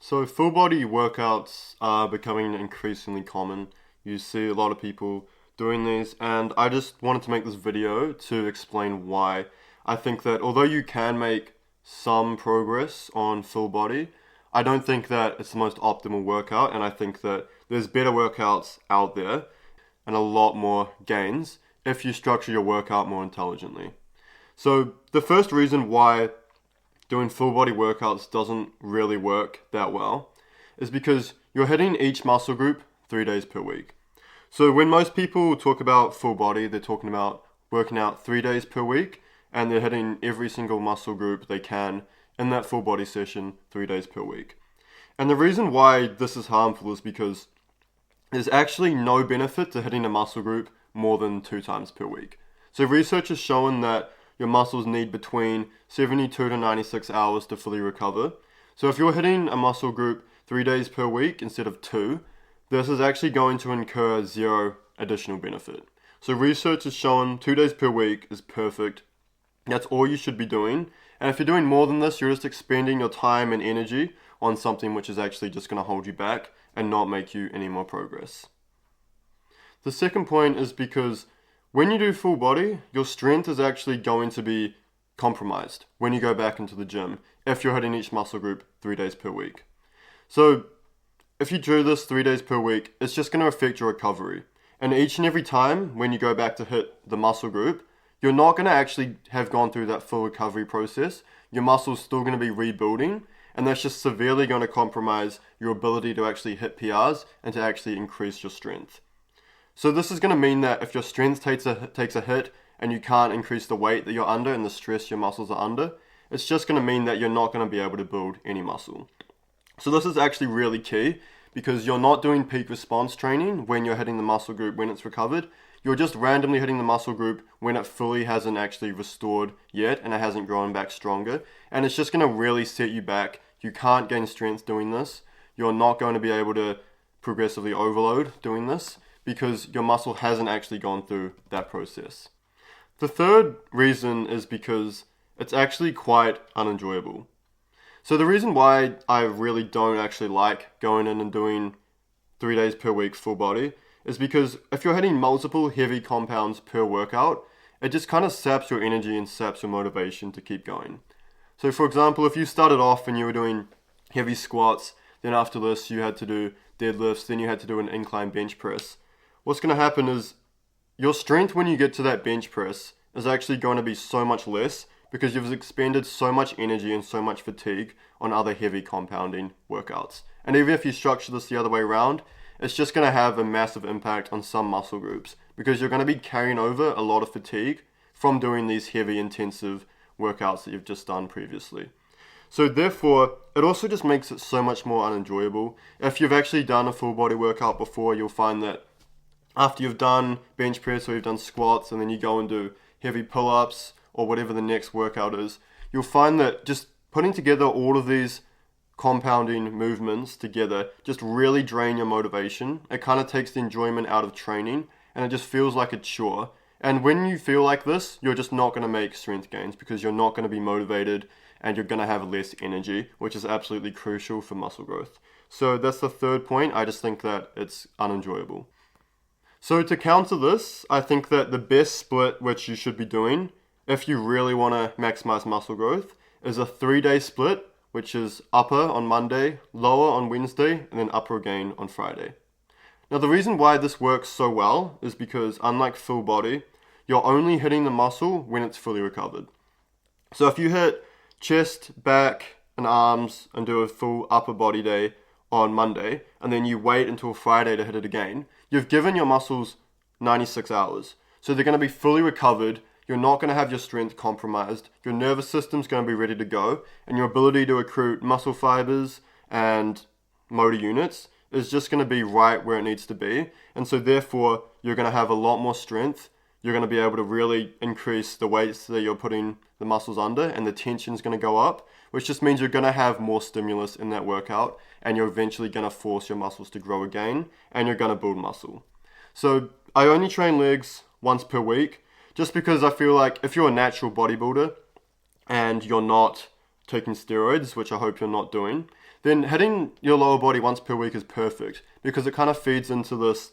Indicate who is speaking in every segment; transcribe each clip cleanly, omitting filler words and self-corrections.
Speaker 1: So full body workouts are becoming increasingly common. You see a lot of people doing these, and I just wanted to make this video to explain why. I think that although you can make some progress on full body, I don't think that it's the most optimal workout, and I think that there's better workouts out there and a lot more gains if you structure your workout more intelligently. So the first reason why doing full body workouts doesn't really work that well is because you're hitting each muscle group 3 days per week. So when most people talk about full body, they're talking about working out 3 days per week and they're hitting every single muscle group they can in that full body session 3 days per week. And the reason why this is harmful is because there's actually no benefit to hitting a muscle group more than 2 times per week. So research has shown that your muscles need between 72 to 96 hours to fully recover. So if you're hitting a muscle group 3 days per week instead of two, this is actually going to incur zero additional benefit. So research has shown 2 days per week is perfect. That's all you should be doing. And if you're doing more than this, you're just expending your time and energy on something which is actually just going to hold you back and not make you any more progress. The second point is because when you do full body, your strength is actually going to be compromised when you go back into the gym if you're hitting each muscle group 3 days per week. So if you do this 3 days per week, it's just going to affect your recovery. And each and every time when you go back to hit the muscle group, you're not going to actually have gone through that full recovery process. Your muscle's still going to be rebuilding, and that's just severely going to compromise your ability to actually hit PRs and to actually increase your strength. So this is going to mean that if your strength takes a hit and you can't increase the weight that you're under and the stress your muscles are under, it's just going to mean that you're not going to be able to build any muscle. So this is actually really key because you're not doing peak response training when you're hitting the muscle group when it's recovered. You're just randomly hitting the muscle group when it fully hasn't actually restored yet and it hasn't grown back stronger. And it's just going to really set you back. You can't gain strength doing this. You're not going to be able to progressively overload doing this, because your muscle hasn't actually gone through that process. The third reason is because it's actually quite unenjoyable. So the reason why I really don't actually like going in and doing 3 days per week full body is because if you're hitting multiple heavy compounds per workout, it just kind of saps your energy and saps your motivation to keep going. So for example, if you started off and you were doing heavy squats, then after this you had to do deadlifts, then you had to do an incline bench press, what's going to happen is your strength when you get to that bench press is actually going to be so much less because you've expended so much energy and so much fatigue on other heavy compounding workouts. And even if you structure this the other way around, it's just going to have a massive impact on some muscle groups because you're going to be carrying over a lot of fatigue from doing these heavy intensive workouts that you've just done previously. So therefore, it also just makes it so much more unenjoyable. If you've actually done a full body workout before, you'll find that after you've done bench press or you've done squats and then you go and do heavy pull-ups or whatever the next workout is, you'll find that just putting together all of these compounding movements together just really drain your motivation. It kind of takes the enjoyment out of training and it just feels like a chore. And when you feel like this, you're just not going to make strength gains because you're not going to be motivated and you're going to have less energy, which is absolutely crucial for muscle growth. So that's the third point. I just think that it's unenjoyable. So to counter this, I think that the best split which you should be doing if you really want to maximize muscle growth is a 3-day split, which is upper on Monday, lower on Wednesday, and then upper again on Friday. Now the reason why this works so well is because unlike full body, you're only hitting the muscle when it's fully recovered. So if you hit chest, back, and arms and do a full upper body day on Monday, and then you wait until Friday to hit it again, you've given your muscles 96 hours. So they're going to be fully recovered. You're not going to have your strength compromised. Your nervous system's going to be ready to go. And your ability to accrue muscle fibers and motor units is just going to be right where it needs to be. And so therefore, you're going to have a lot more strength. You're going to be able to really increase the weights that you're putting the muscles under, and the tension's going to go up, which just means you're going to have more stimulus in that workout, and you're eventually going to force your muscles to grow again, and you're going to build muscle. So I only train legs once per week, just because I feel like if you're a natural bodybuilder and you're not taking steroids, which I hope you're not doing, then hitting your lower body once per week is perfect because it kind of feeds into this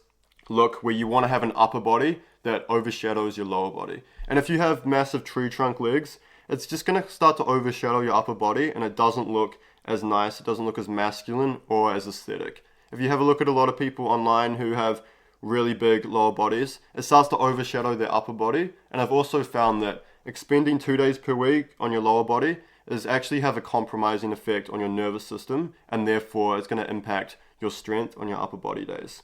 Speaker 1: look where you want to have an upper body that overshadows your lower body. And if you have massive tree trunk legs, it's just going to start to overshadow your upper body and it doesn't look as nice, it doesn't look as masculine or as aesthetic. If you have a look at a lot of people online who have really big lower bodies, it starts to overshadow their upper body. And I've also found that expending 2 days per week on your lower body is actually have a compromising effect on your nervous system, and therefore it's going to impact your strength on your upper body days.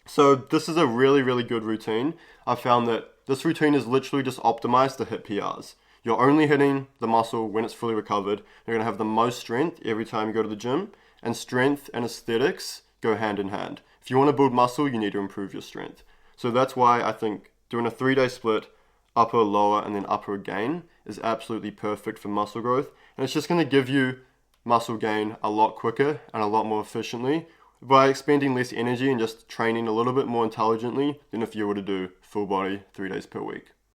Speaker 1: So this is a really, really good routine. I found that this routine is literally just optimized to hit PRs. You're only hitting the muscle when it's fully recovered. You're going to have the most strength every time you go to the gym, and strength and aesthetics go hand in hand. If you want to build muscle, you need to improve your strength. So that's why I think doing a 3-day split, upper, lower, and then upper again is absolutely perfect for muscle growth. And it's just going to give you muscle gain a lot quicker and a lot more efficiently by expending less energy and just training a little bit more intelligently than if you were to do full body 3 days per week.